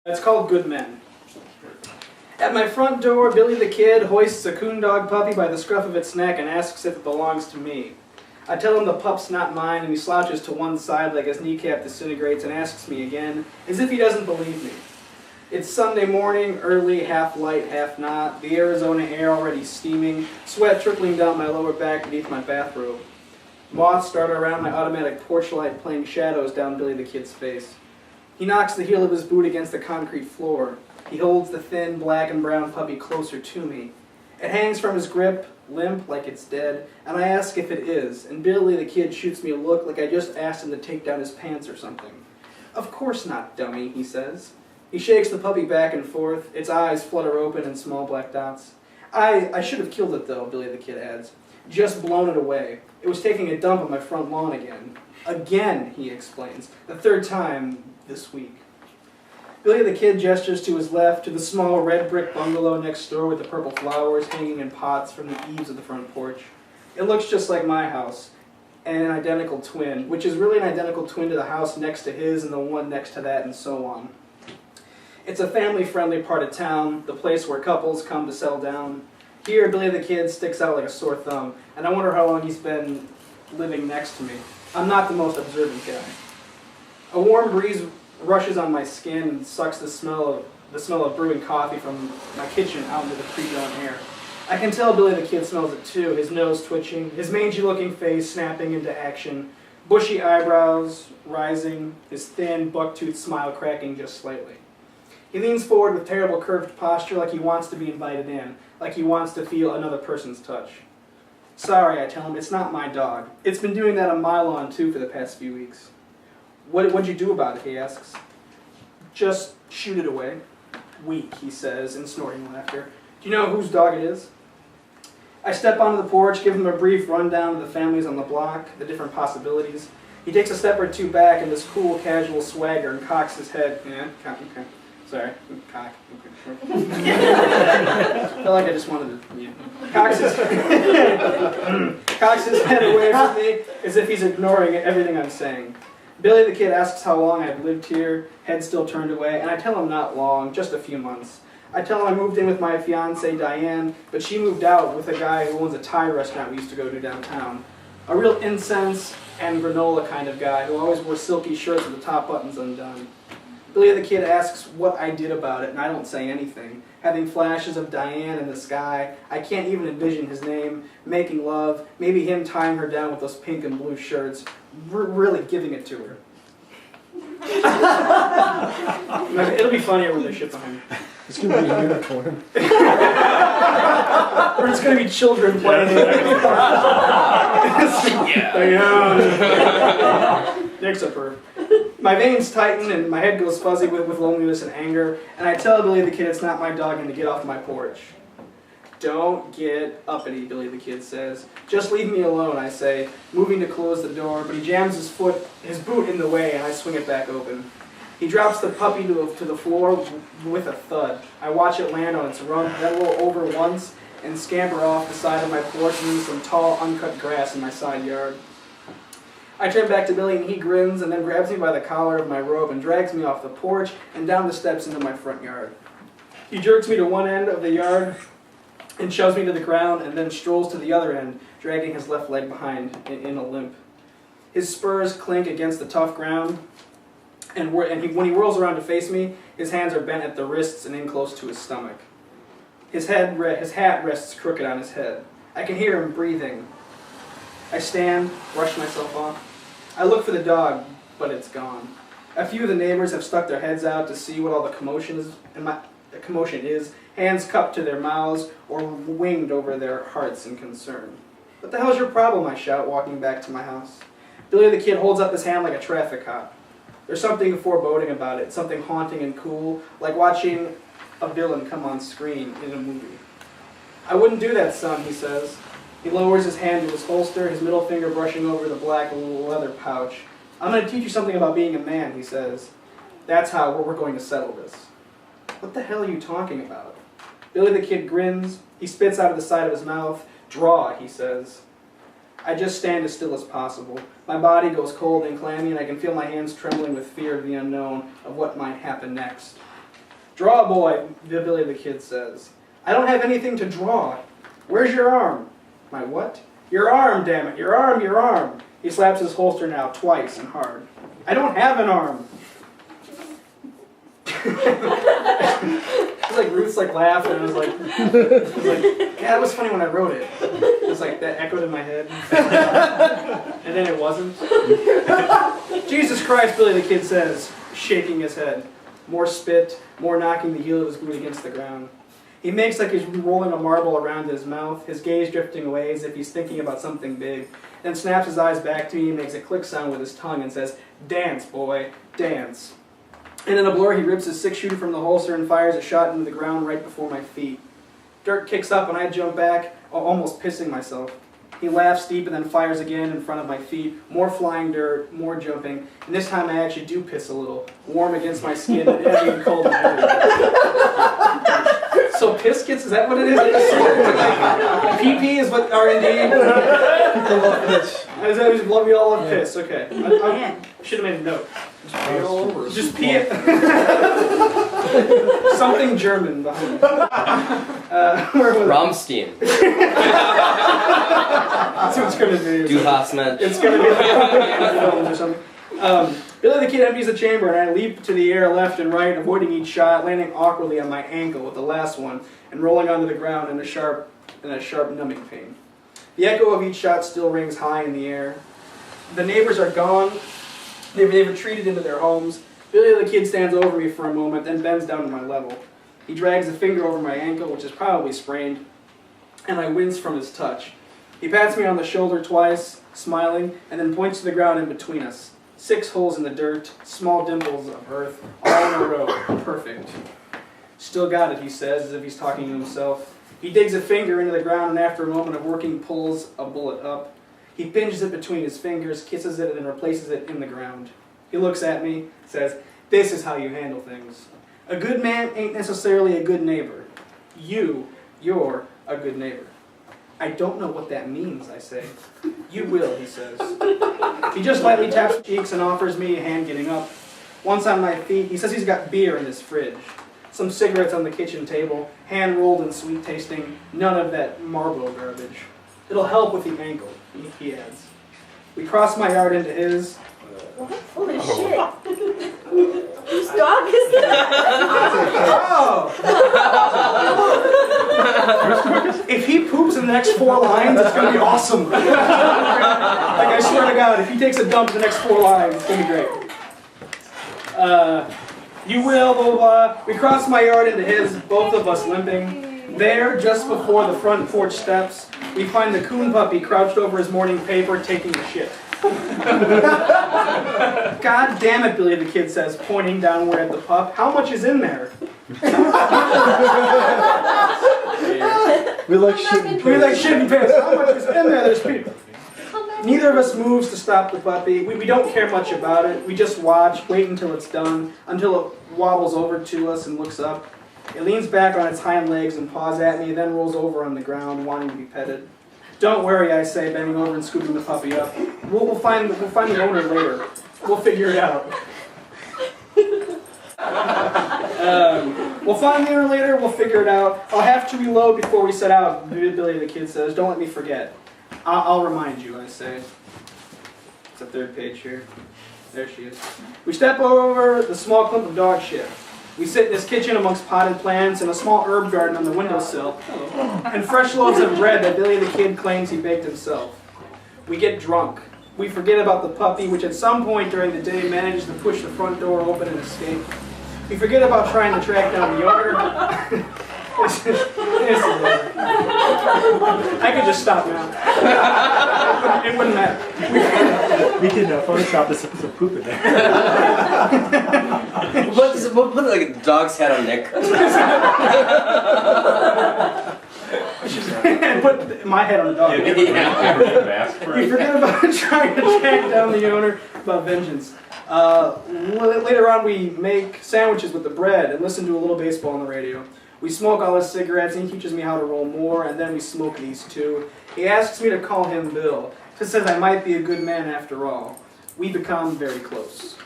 It's called Good Men. At my front door, Billy the Kid hoists a coon dog puppy by the scruff of its neck and asks if it belongs to me. I tell him the pup's not mine, and he slouches to one side like his kneecap disintegrates and asks me again, as if he doesn't believe me. It's Sunday morning, early, half light, half not, the Arizona air already steaming, sweat trickling down my lower back beneath my bathrobe. Moths dart around my automatic porch light, playing shadows down Billy the Kid's face. He knocks the heel of his boot against the concrete floor. He holds the thin, black and brown puppy closer to me. It hangs from his grip, limp like it's dead, and I ask if it is, and Billy the Kid shoots me a look like I just asked him to take down his pants or something. "Of course not, dummy," he says. He shakes the puppy back and forth. Its eyes flutter open in small black dots. I should have killed it though," Billy the Kid adds. "Just blown it away. It was taking a dump on my front lawn again." "Again," he explains. "The third time this week." Billy the Kid gestures to his left, to the small red brick bungalow next door with the purple flowers hanging in pots from the eaves of the front porch. It looks just like my house, and an identical twin, which is really an identical twin to the house next to his and the one next to that and so on. It's a family-friendly part of town, the place where couples come to settle down. Here, Billy the Kid sticks out like a sore thumb, and I wonder how long he's been living next to me. I'm not the most observant guy. A warm breeze rushes on my skin and sucks the smell of brewing coffee from my kitchen out into the pre-dawn air. I can tell Billy the Kid smells it too, his nose twitching, his mangy-looking face snapping into action, bushy eyebrows rising, his thin, buck-toothed smile cracking just slightly. He leans forward with terrible curved posture like he wants to be invited in, like he wants to feel another person's touch. "Sorry," I tell him, "it's not my dog. It's been doing that on my lawn too for the past few weeks." What'd you do about it?" he asks. "Just shoot it away." "Weak," he says in snorting laughter. "Do you know whose dog it is?" I step onto the porch, give him a brief rundown of the families on the block, the different possibilities. He takes a step or two back in this cool, casual swagger and cocks his head. "Yeah, okay. Sorry, cock. Okay. Felt like I just wanted to, yeah. Cocks his head away from me as if he's ignoring everything I'm saying. Billy the Kid asks how long I've lived here, head still turned away, and I tell him not long, just a few months. I tell him I moved in with my fiancée Diane, but she moved out with a guy who owns a Thai restaurant we used to go to downtown. A real incense and granola kind of guy who always wore silky shirts with the top buttons undone. Billy the Kid asks what I did about it, and I don't say anything. Having flashes of Diane in the sky, I can't even envision his name, making love, maybe him tying her down with those pink and blue shirts, really giving it to her. It'll be funnier when they shit behind. It's going to be a unicorn. Or it's going to be children playing. Nick's a perv. My veins tighten and my head goes fuzzy with loneliness and anger, and I tell Billy the Kid it's not my dog and to get off my porch. "Don't get uppity," Billy the Kid says. "Just leave me alone," I say, moving to close the door, but he jams his boot in the way, and I swing it back open. He drops the puppy to the floor with a thud. I watch it land on its rump, then roll over once, and scamper off the side of my porch into some tall, uncut grass in my side yard. I turn back to Billy, and he grins, and then grabs me by the collar of my robe and drags me off the porch and down the steps into my front yard. He jerks me to one end of the yard and shoves me to the ground, and then strolls to the other end, dragging his left leg behind in a limp. His spurs clink against the tough ground, and when he whirls around to face me, his hands are bent at the wrists and in close to his stomach. His hat rests crooked on his head. I can hear him breathing. I stand, brush myself off. I look for the dog, but it's gone. A few of the neighbors have stuck their heads out to see what all the commotion is, hands cupped to their mouths or winged over their hearts in concern. "What the hell's your problem?" I shout, walking back to my house. Billy the Kid holds up his hand like a traffic cop. There's something foreboding about it, something haunting and cool, like watching a villain come on screen in a movie. "I wouldn't do that, son," he says. He lowers his hand to his holster, his middle finger brushing over the black leather pouch. "I'm going to teach you something about being a man," he says. "That's how we're going to settle this." "What the hell are you talking about?" Billy the Kid grins. He spits out of the side of his mouth. "Draw," he says. I just stand as still as possible. My body goes cold and clammy, and I can feel my hands trembling with fear of the unknown, of what might happen next. Draw, boy, Billy the Kid says. I don't have anything to draw. Where's your arm? My what? Your arm, damn it. Your arm, your arm. He slaps his holster now twice and hard. I don't have an arm. It was like Ruth's like laughing, and I was like, yeah, that was funny when I wrote it. It was like that echoed in my head. And then it wasn't. Jesus Christ, Billy the Kid says, shaking his head. More spit, more knocking the heel of his boot against the ground. He makes like he's rolling a marble around his mouth, his gaze drifting away as if he's thinking about something big, then snaps his eyes back to me and makes a click sound with his tongue and says, dance, boy, dance. And in a blur, he rips his six-shooter from the holster and fires a shot into the ground right before my feet. Dirt kicks up and I jump back, almost pissing myself. He laughs deep and then fires again in front of my feet. More flying dirt, more jumping, and this time I actually do piss a little, warm against my skin, heavy and cold and heavy. So piss kits, is that what it is? PP is what R&D? People love piss. I love you all love piss, okay. I should have made a note. Just pee it all over. Just pee it. Something German behind it. Where was Rammstein. That's what it's going to be. Du hast Mensch. It's going to be like films or something. Billy the Kid empties the chamber and I leap to the air left and right, avoiding each shot, landing awkwardly on my ankle with the last one, and rolling onto the ground in a sharp numbing pain. The echo of each shot still rings high in the air. The neighbors are gone. They've retreated into their homes. Billy the Kid stands over me for a moment, then bends down to my level. He drags a finger over my ankle, which is probably sprained, and I wince from his touch. He pats me on the shoulder twice, smiling, and then points to the ground in between us. 6 holes in the dirt, small dimples of earth, all in a row. Perfect. Still got it, he says, as if he's talking to himself. He digs a finger into the ground and after a moment of working pulls a bullet up. He pinches it between his fingers, kisses it, and then replaces it in the ground. He looks at me, says, this is how you handle things. A good man ain't necessarily a good neighbor. You're a good neighbor. I don't know what that means, I say. You will, he says. He just lightly taps cheeks and offers me a hand getting up. Once on my feet, he says he's got beer in his fridge. Some cigarettes on the kitchen table, hand-rolled and sweet-tasting, none of that Marlboro garbage. It'll help with the ankle, he adds. We cross my yard into his. What? Holy shit. Whose dog is that? Oh! If he poops in the next 4 lines, it's going to be awesome. Like, I swear to God, if he takes a dump in the next 4 lines, it's going to be great. You will, blah, blah, blah. We cross my yard into his, both of us limping. There, just before the front porch steps, we find the coon puppy crouched over his morning paper taking a shit. God damn it, Billy the Kid says, pointing downward at the pup. How much is in there? We like shit and piss. We like shit and piss. How much is in there? There's people. Neither of us moves to stop the puppy. We don't care much about it. We just watch, wait until it's done, until it wobbles over to us and looks up. It leans back on its hind legs and paws at me, then rolls over on the ground, wanting to be petted. Don't worry, I say, bending over and scooping the puppy up. We'll find the owner later. We'll figure it out. We'll find the owner later. We'll figure it out. I'll have to reload before we set out, Billy the Kid says. Don't let me forget. I'll remind you, I say. It's the 3rd page here. There she is. We step over the small clump of dog shit. We sit in this kitchen amongst potted plants and a small herb garden on the windowsill, and fresh loaves of bread that Billy the Kid claims he baked himself. We get drunk. We forget about the puppy, which at some point during the day manages to push the front door open and escape. We forget about trying to track down the owner. I could just stop now. It wouldn't matter. We can Photoshop this some poop in there. What like a dog's head on Nick? And put my head on the dog. Yeah. We forget about trying to track down the owner about vengeance. Later on, we make sandwiches with the bread and listen to a little baseball on the radio. We smoke all his cigarettes, and he teaches me how to roll more, and then we smoke these too. He asks me to call him Bill. He says I might be a good man after all. We become very close.